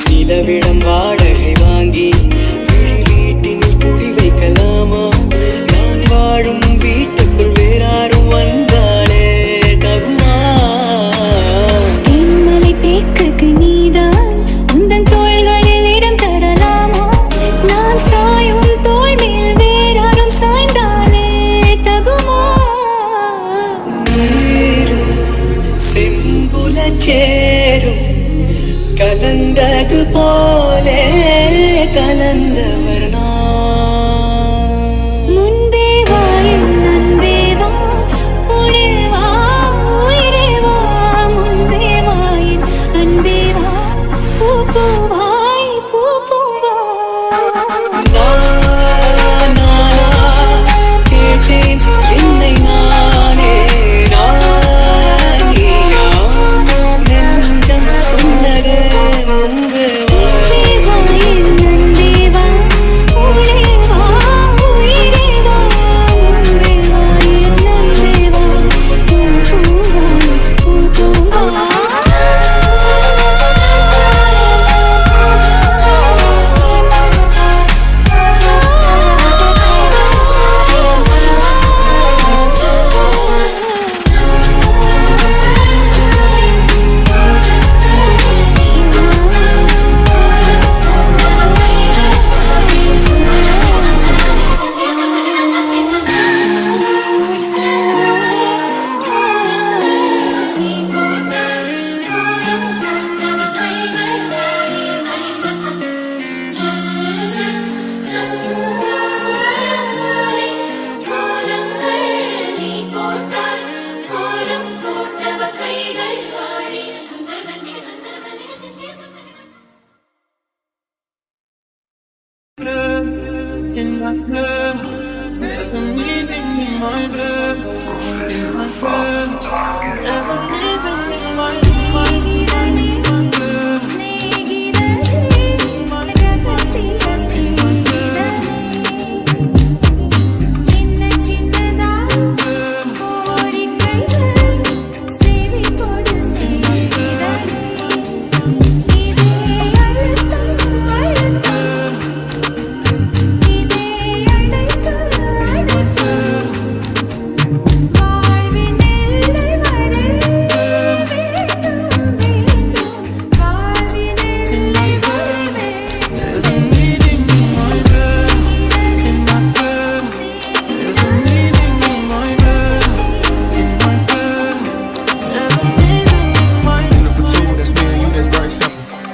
நிலவிடம் வாடகை வாங்கி வீட்டினில் குடி வைக்கலாமா? நான் வாழும் வீட்டுக்குள் வேறாரும் வந்தாலே தகுமா? தென்மலை தேக்குக்கு நீதான் உந்தன் தோள்களில் இடம் தரலாமா? நான் சாயும் தோள் மேல் வேறாரும் சாய்ந்தாலே தகுமா? நீரும் செம்புல சேரும் கலந்தது போலே கலந்தவர் முன்பே வா என் அன்பே வா, உடே வா உயிரே வா, முன்பே வா என் அன்பே வா, பூ பூவாய் பூ பூவா. கேட்டேன் என்னை நானே, நெஞ்சம் சொன்னது in my blood, there's a meaning in my blood, in my blood, there's a meaning in my blood.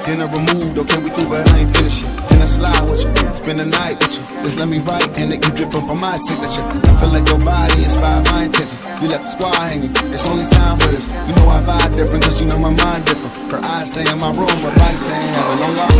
Dinner removed, okay, we through, but I ain't finished yet. Can I slide with you? Spend the night with you. Just let me write, and it you dripping from my signature. I feel like your body inspired my intentions. You left the squad hanging, it's only time with us. You know I vibe different, cause you know my mind different. Her eyes say in my room, her body saying have a long life.